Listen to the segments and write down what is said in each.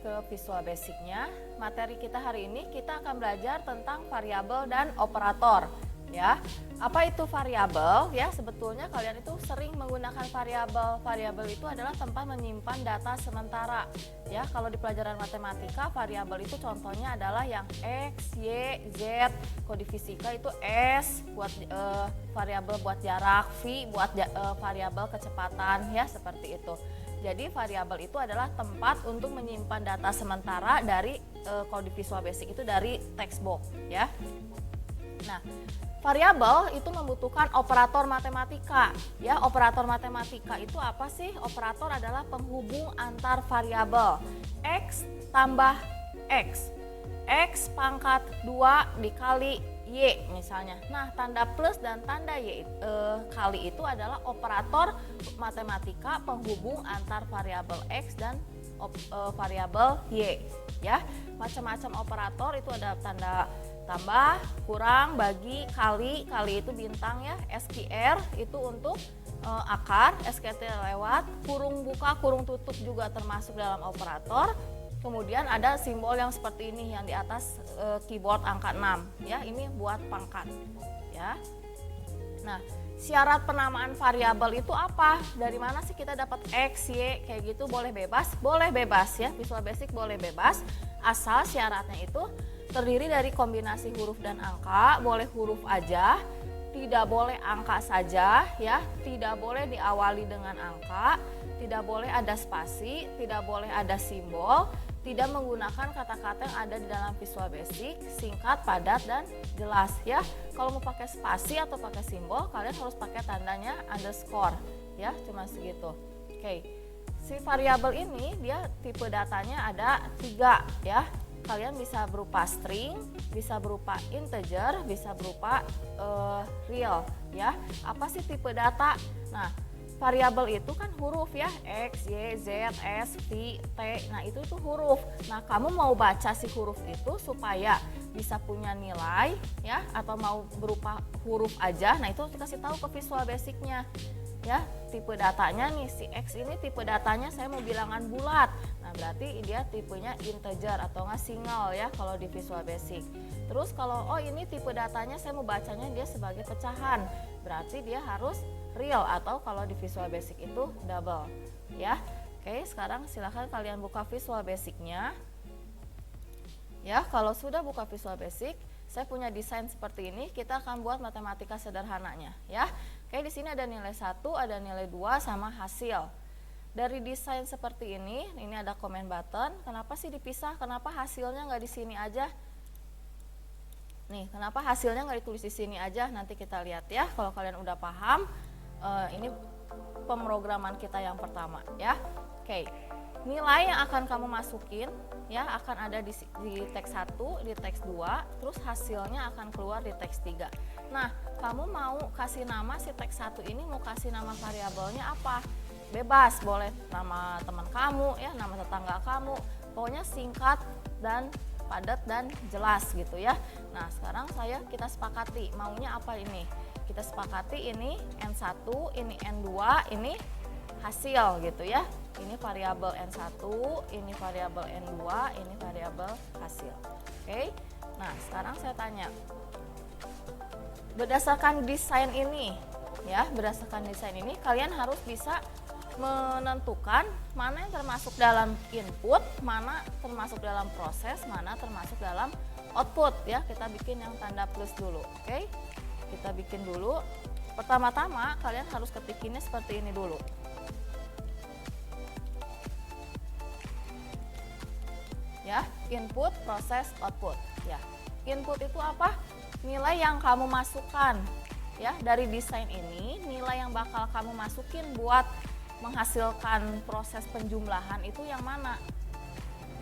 ke Visual Basic-nya. Materi kita hari ini kita akan belajar tentang variabel dan operator. Ya, apa itu variabel? Ya, sebetulnya kalian itu sering menggunakan variabel. Variabel itu adalah tempat menyimpan data sementara. Ya, kalau di pelajaran matematika, variabel itu contohnya adalah yang X, Y, Z. Kalau di fisika itu S buat variabel buat jarak, V buat variabel kecepatan, ya seperti itu. Jadi variabel itu adalah tempat untuk menyimpan data sementara dari kalau di Visual Basic itu dari textbook, ya. Nah, variabel itu membutuhkan operator matematika. Ya, operator matematika itu apa sih? Operator adalah penghubung antar variabel. X tambah X. X pangkat 2 dikali Y misalnya. Nah, tanda plus dan tanda Y kali itu adalah operator matematika penghubung antar variabel X dan variabel Y. Ya, macam-macam operator itu ada tanda tambah, kurang, bagi, kali itu bintang ya, SQR itu untuk akar, SQT lewat, kurung buka, kurung tutup juga termasuk dalam operator. Kemudian ada simbol yang seperti ini yang di atas keyboard angka 6 ya, ini buat pangkat ya. Nah, syarat penamaan variabel itu apa? Dari mana sih kita dapat X, Y kayak gitu? Boleh bebas? Boleh bebas ya, Visual Basic boleh bebas asal syaratnya itu terdiri dari kombinasi huruf dan angka, boleh huruf aja, tidak boleh angka saja ya, tidak boleh diawali dengan angka, tidak boleh ada spasi, tidak boleh ada simbol, tidak menggunakan kata-kata yang ada di dalam Visual Basic, singkat, padat, dan jelas ya. Kalau mau pakai spasi atau pakai simbol, kalian harus pakai tandanya underscore ya, cuma segitu. Oke, si variabel ini dia tipe datanya ada 3 ya. Kalian bisa berupa string, bisa berupa integer, bisa berupa real ya. Apa sih tipe data? Nah, variabel itu kan huruf ya, X, Y, Z, S, V, T. Nah, itu huruf. Nah, kamu mau baca si huruf itu supaya bisa punya nilai ya, atau mau berupa huruf aja. Nah, itu dikasih tahu ke Visual Basic-nya. Ya, tipe datanya nih si X ini tipe datanya saya mau bilangan bulat. Nah, berarti dia tipenya integer atau nggak single ya kalau di Visual Basic. Terus kalau ini tipe datanya saya mau bacanya dia sebagai pecahan. Berarti dia harus real atau kalau di Visual Basic itu double ya. Oke, sekarang silahkan kalian buka Visual Basic-nya. Ya, kalau sudah buka Visual Basic, saya punya desain seperti ini, kita akan buat matematika sederhananya ya. Oke, di sini ada nilai 1, ada nilai 2 sama hasil. Dari desain seperti ini ada comment button. Kenapa sih dipisah? Kenapa hasilnya nggak di sini aja? Nih, kenapa hasilnya nggak ditulis di sini aja? Nanti kita lihat ya. Kalau kalian udah paham, ini pemrograman kita yang pertama ya. Oke, nilai yang akan kamu masukin ya akan ada di teks 1, di teks 2, terus hasilnya akan keluar di teks 3. Nah, kamu mau kasih nama si teks 1 ini, mau kasih nama variabelnya apa? Bebas, boleh nama teman kamu ya, nama tetangga kamu. Pokoknya singkat dan padat dan jelas gitu ya. Nah, sekarang kita sepakati maunya apa ini? Kita sepakati ini N1, ini N2, ini hasil gitu ya. Ini variabel N1, ini variabel N2, ini variabel hasil. Oke. Nah, sekarang saya tanya. Berdasarkan desain ini ya, berdasarkan desain ini kalian harus bisa menentukan mana yang termasuk dalam input, mana termasuk dalam proses, mana termasuk dalam output ya. Kita bikin yang tanda plus dulu. Oke. Kita bikin dulu. Pertama-tama kalian harus ketikinnya seperti ini dulu. Ya, input, proses, output. Ya, input itu apa? Nilai yang kamu masukkan. Ya, dari desain ini, nilai yang bakal kamu masukin buat menghasilkan proses penjumlahan itu yang mana?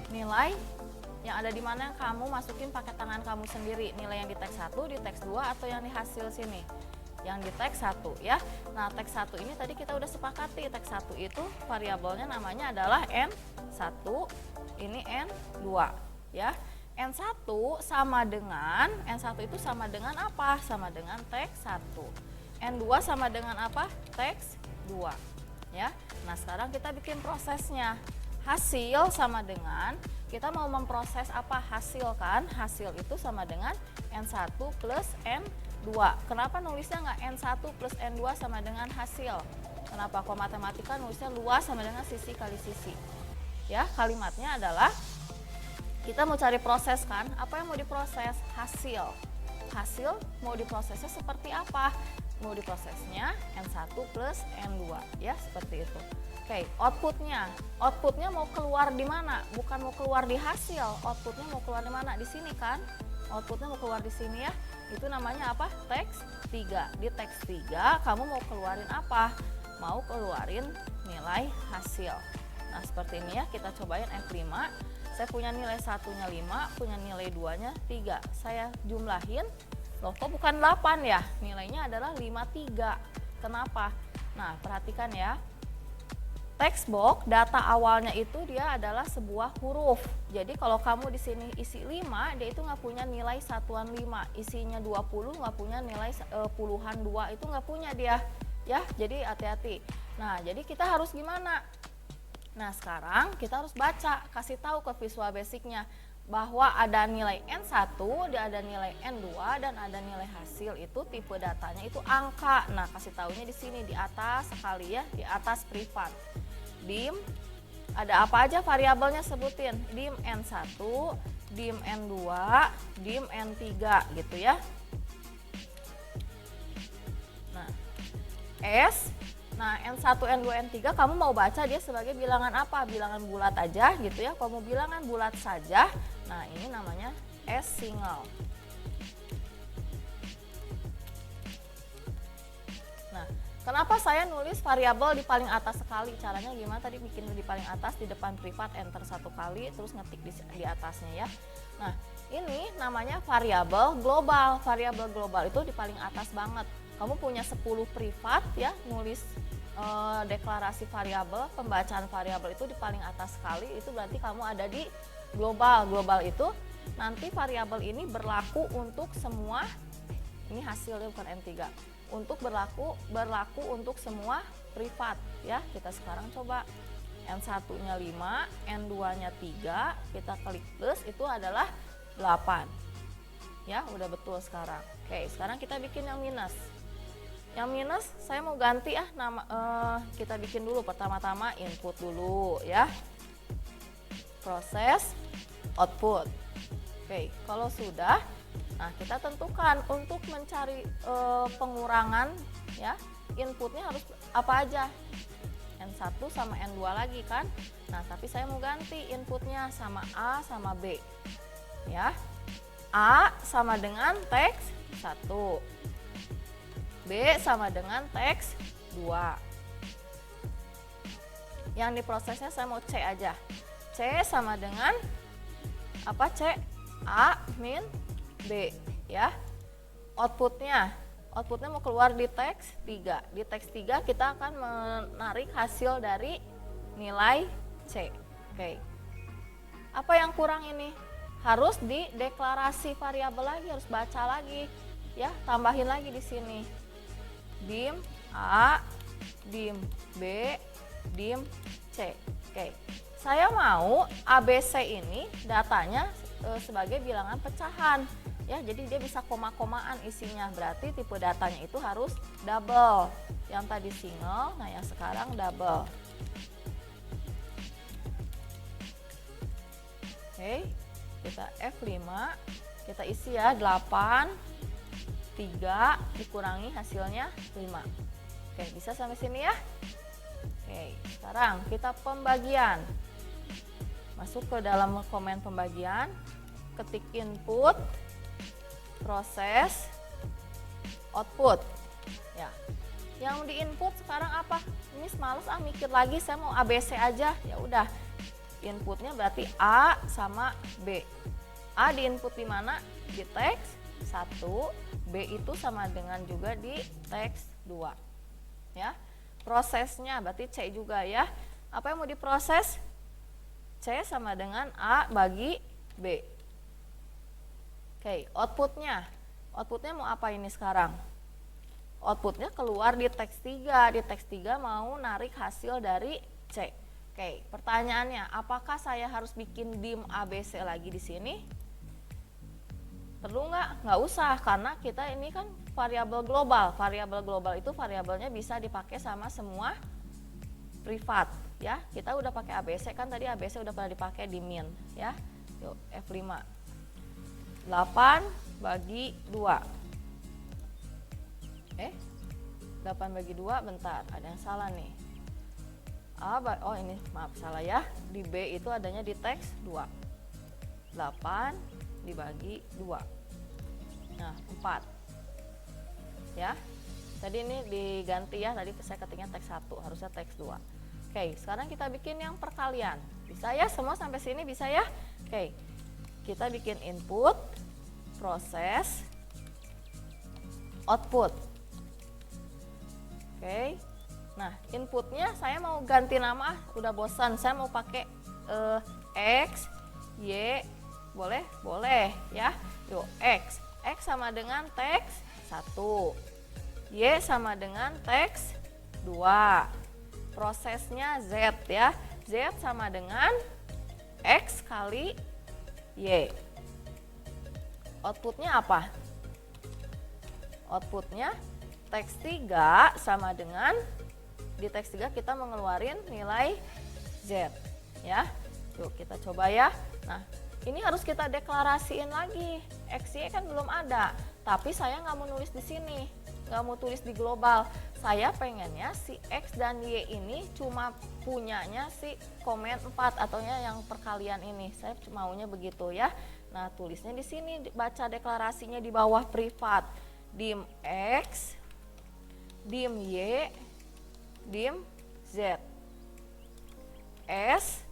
Nilai yang ada di mana yang kamu masukin pakai tangan kamu sendiri. Nilai yang di teks 1, di teks 2, atau yang di hasil sini? Yang di teks 1 ya. Nah, teks 1 ini tadi kita udah sepakati. Teks 1 itu variabelnya namanya adalah N1, ini N2 ya. N1 sama dengan, N1 itu sama dengan apa? Sama dengan teks 1. N2 sama dengan apa? Teks 2 ya. Nah, sekarang kita bikin prosesnya. hasil sama dengan, kita mau memproses apa? Hasil kan? Hasil itu sama dengan N1 plus N2. Kenapa nulisnya nggak N1 plus N2 sama dengan hasil? Kenapa? Kalau matematika nulisnya luas sama dengan sisi kali sisi. Ya, kalimatnya adalah kita mau cari proses kan? Apa yang mau diproses? Hasil. Hasil mau diprosesnya seperti apa? Mau diprosesnya N1 plus N2, ya seperti itu. Oke, outputnya mau keluar di mana? Bukan mau keluar di hasil, outputnya mau keluar di mana? Di sini kan? Outputnya mau keluar di sini ya. Itu namanya apa? Teks 3. Di teks 3 kamu mau keluarin apa? Mau keluarin nilai hasil. Nah seperti ini ya, kita cobain F5. Saya punya nilai 1-nya 5, punya nilai 2-nya 3. Saya jumlahin, loh kok bukan 8 ya? Nilainya adalah 53. Kenapa? Nah perhatikan ya. Text box data awalnya itu dia adalah sebuah huruf. Jadi kalau kamu di sini isi 5, dia itu nggak punya nilai satuan 5. Isinya 20 nggak punya nilai puluhan 2, itu nggak punya dia. Ya, jadi hati-hati. Nah, jadi kita harus gimana? Nah, sekarang kita harus baca, kasih tahu ke Visual Basicnya bahwa ada nilai N1, dia ada nilai N2 dan ada nilai hasil, itu tipe datanya itu angka. Nah, kasih tahunya di sini di atas sekali ya, di atas privat. Dim, ada apa aja variabelnya sebutin? Dim N1, dim N2, dim N3 gitu ya. Nah, S, nah N1, N2, N3 kamu mau baca dia sebagai bilangan apa? Bilangan bulat aja gitu ya. Kalau mau bilangan bulat saja, nah ini namanya S single. Nah, kenapa saya nulis variabel di paling atas sekali? Caranya gimana? Tadi bikin di paling atas, di depan privat, enter 1 kali, terus ngetik di atasnya ya. Nah, ini namanya variabel global. Variabel global itu di paling atas banget. Kamu punya 10 privat ya, nulis deklarasi variabel, pembacaan variabel itu di paling atas sekali, itu berarti kamu ada di global. Global itu nanti variabel ini berlaku untuk semua, ini hasilnya bukan N3. Untuk berlaku untuk semua privat ya. Kita sekarang coba N1-nya 5, N2-nya 3, kita klik plus, itu adalah 8. Ya, udah betul sekarang. Oke, sekarang kita bikin yang minus. Yang minus saya mau ganti ya nama, kita bikin dulu pertama-tama input dulu ya. Proses output. Oke, kalau sudah, nah kita tentukan untuk mencari pengurangan ya, inputnya harus apa aja? N1 sama N2 lagi kan. Nah, tapi saya mau ganti inputnya sama A sama B. Ya. A sama dengan teks 1. B sama dengan teks 2. Yang diprosesnya saya mau C aja. C sama dengan apa? C A min B ya. Outputnya mau keluar di teks 3. Di teks 3 kita akan menarik hasil dari nilai C. Oke. Apa yang kurang ini? Harus di deklarasi variabel lagi, harus baca lagi ya, tambahin lagi di sini. Dim A, dim B, dim C. Oke. Saya mau ABC ini datanya sebagai bilangan pecahan ya, jadi dia bisa koma-komaan isinya, berarti tipe datanya itu harus double. Yang tadi single, nah yang sekarang double. Oke, kita F5, kita isi ya 8, 3 dikurangi hasilnya 5. Oke, bisa sampai sini ya. Oke, sekarang kita pembagian. Masuk ke dalam komen pembagian, ketik input, proses, output. Ya. Yang di input sekarang apa? Ini males mikir lagi, saya mau ABC aja. Ya udah. Inputnya berarti A sama B. A di input di mana? Di teks 1, B itu sama dengan juga di teks 2. Ya. Prosesnya berarti C juga ya. Apa yang mau diproses? C sama dengan A bagi B. Oke, outputnya mau apa ini sekarang? Outputnya keluar di teks 3. Di teks 3 mau narik hasil dari C. Oke, Oke, pertanyaannya, apakah saya harus bikin dim ABC lagi di sini? Perlu nggak? Nggak usah, karena kita ini kan variabel global. Variabel global itu variabelnya bisa dipakai sama semua privat, ya. Kita udah pakai ABC kan, tadi ABC udah pernah dipakai di min, ya. Yuk, F5. 8 bagi 2. 8 bagi 2, bentar, ada yang salah nih. Oh ini, maaf, salah ya. Di B itu adanya di teks 2. 8 dibagi 2. Nah, 4. Ya. Tadi ini diganti ya, tadi saya ketiknya teks 1, harusnya teks 2. Oke, sekarang kita bikin yang perkalian. Bisa ya, semua sampai sini bisa ya? Oke. Kita bikin input, proses, output. Oke. Nah, inputnya saya mau ganti nama, udah bosan. Saya mau pakai X, Y, boleh? Boleh ya. Yuk, X sama dengan teks 1. Y sama dengan teks 2. Prosesnya Z ya. Z sama dengan X kali Y. Outputnya apa? Outputnya teks 3 sama dengan, di teks 3 kita mengeluarkan nilai Z ya. Yuk kita coba ya. Nah, ini harus kita deklarasiin lagi. X, Y kan belum ada, tapi saya nggak mau nulis di sini, nggak mau tulis di global. Saya pengennya si X dan Y ini cuma punyanya si komen 4 atau yang perkalian ini. Saya maunya begitu ya. Nah, tulisnya di sini, baca deklarasinya di bawah privat. Dim X, dim Y, dim Z. S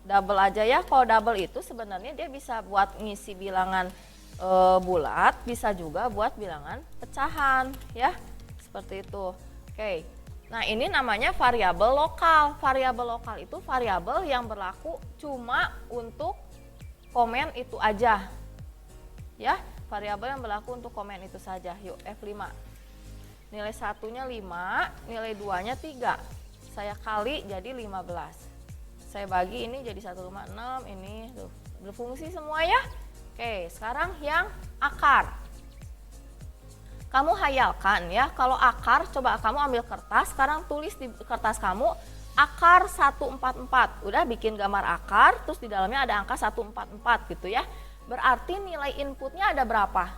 double aja ya. Kalau double itu sebenarnya dia bisa buat ngisi bilangan bulat, bisa juga buat bilangan pecahan ya. Seperti itu. Oke. Nah, ini namanya variabel lokal. Variabel lokal itu variabel yang berlaku cuma untuk komen itu aja. Ya, variabel yang berlaku untuk komen itu saja. Yuk, F5. Nilai 1-nya 5, nilai 2-nya 3. Saya kali jadi 15. Saya bagi ini jadi 1,6, ini tuh berfungsi semua ya. Oke, sekarang yang akar. Kamu hayalkan ya, kalau akar, coba kamu ambil kertas, sekarang tulis di kertas kamu akar 144. Udah bikin gambar akar, terus di dalamnya ada angka 144 gitu ya. Berarti nilai inputnya ada berapa?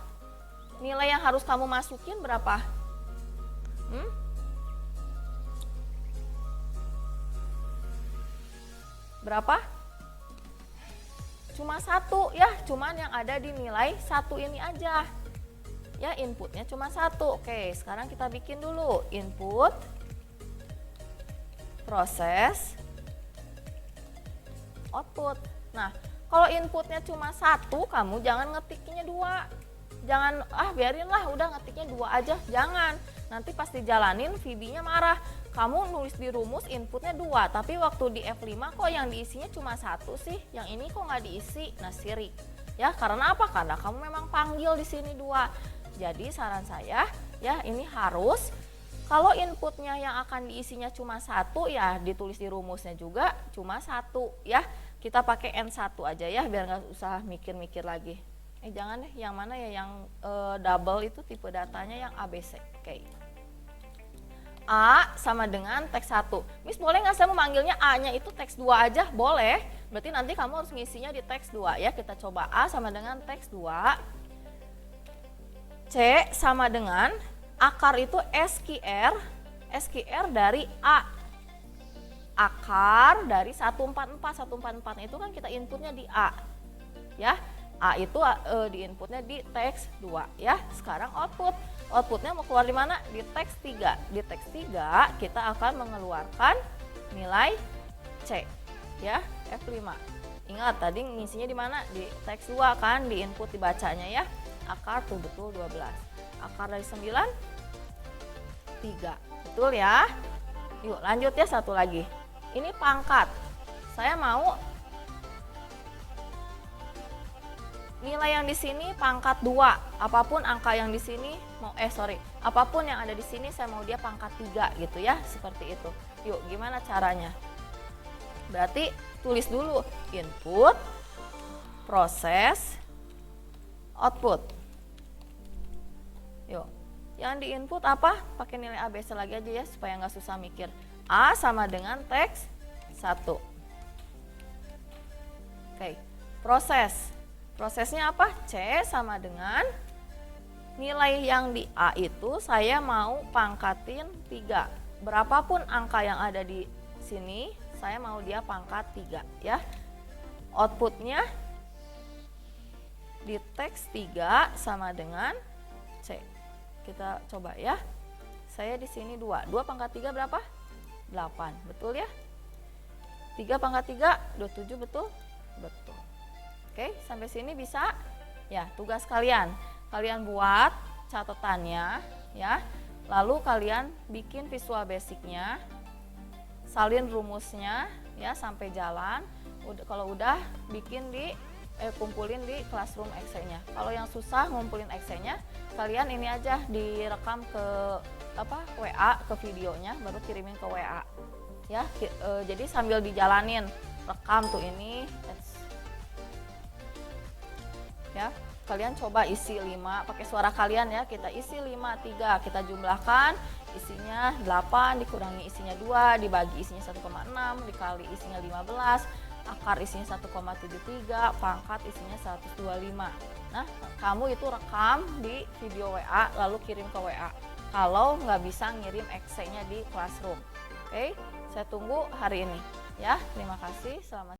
Nilai yang harus kamu masukin berapa? Berapa? Cuma 1 ya, cuman yang ada di nilai 1 ini aja. Ya, inputnya cuma 1. Oke, sekarang kita bikin dulu input, proses, output. Nah, kalau inputnya cuma 1, kamu jangan ngetiknya 2. Jangan, biarinlah udah ngetiknya 2 aja, jangan. Nanti pas dijalanin VB-nya marah. Kamu nulis di rumus inputnya 2, tapi waktu di F5 kok yang diisinya cuma 1 sih, yang ini kok nggak diisi? Nah, sirik. Ya, karena apa? Karena kamu memang panggil di sini 2. Jadi saran saya, ya ini harus, kalau inputnya yang akan diisinya cuma 1, ya ditulis di rumusnya juga cuma 1 ya. Kita pakai N1 aja ya, biar nggak usah mikir-mikir lagi. Jangan deh, yang mana ya, yang double itu tipe datanya yang ABC. Oke. A sama dengan teks 1. Miss, boleh nggak saya memanggilnya A-nya itu teks 2 aja? Boleh. Berarti nanti kamu harus ngisinya di teks 2 ya. Kita coba A sama dengan teks 2. C sama dengan akar itu SQR. SQR dari A. Akar dari 144. 144 itu kan kita inputnya di A. Ya. A itu di inputnya di teks 2 ya. Sekarang output. Outputnya mau keluar di mana? Di teks 3. Di teks 3 kita akan mengeluarkan nilai C ya, F5. Ingat tadi ngisinya di mana? Di teks 2 kan, di input dibacanya ya. Akar tuh betul 12. Akar dari 9 3. Betul ya? Yuk lanjut ya, satu lagi. Ini pangkat. Saya mau nilai yang di sini pangkat 2, apapun angka yang di sini apapun yang ada di sini saya mau dia pangkat 3 gitu ya, seperti itu. Yuk, gimana caranya? Berarti tulis dulu input, proses, output. Yuk, yang di input apa? Pakai nilai ABC lagi aja ya supaya nggak susah mikir. A sama dengan teks 1. Oke, proses. Prosesnya apa? C sama dengan nilai yang di A itu saya mau pangkatin 3. Berapapun angka yang ada di sini, saya mau dia pangkat 3 ya. Outputnya di teks 3 sama dengan C. Kita coba ya. Saya di sini 2. 2 pangkat 3 berapa? 8. Betul ya? 3 pangkat 3, 27 betul? Betul. Oke, sampai sini bisa? Ya, tugas kalian. Kalian buat catatannya ya. Lalu kalian bikin visual basicnya. Salin rumusnya ya sampai jalan. Kalau udah bikin kumpulin di Classroom Excel-nya. Kalau yang susah ngumpulin Excel-nya, kalian ini aja direkam ke WA, ke videonya, baru kirimin ke WA. Ya, jadi sambil dijalanin, rekam tuh ini. Ya, kalian coba isi 5 pakai suara kalian ya. Kita isi 5, 3, kita jumlahkan isinya 8 dikurangi isinya 2 dibagi isinya 1,6 dikali isinya 15. Akar isinya 1,73, pangkat isinya 125. Nah, kamu itu rekam di video WA lalu kirim ke WA. Kalau nggak bisa ngirim Excel-nya di Classroom. Oke, saya tunggu hari ini. Ya, terima kasih. Selamat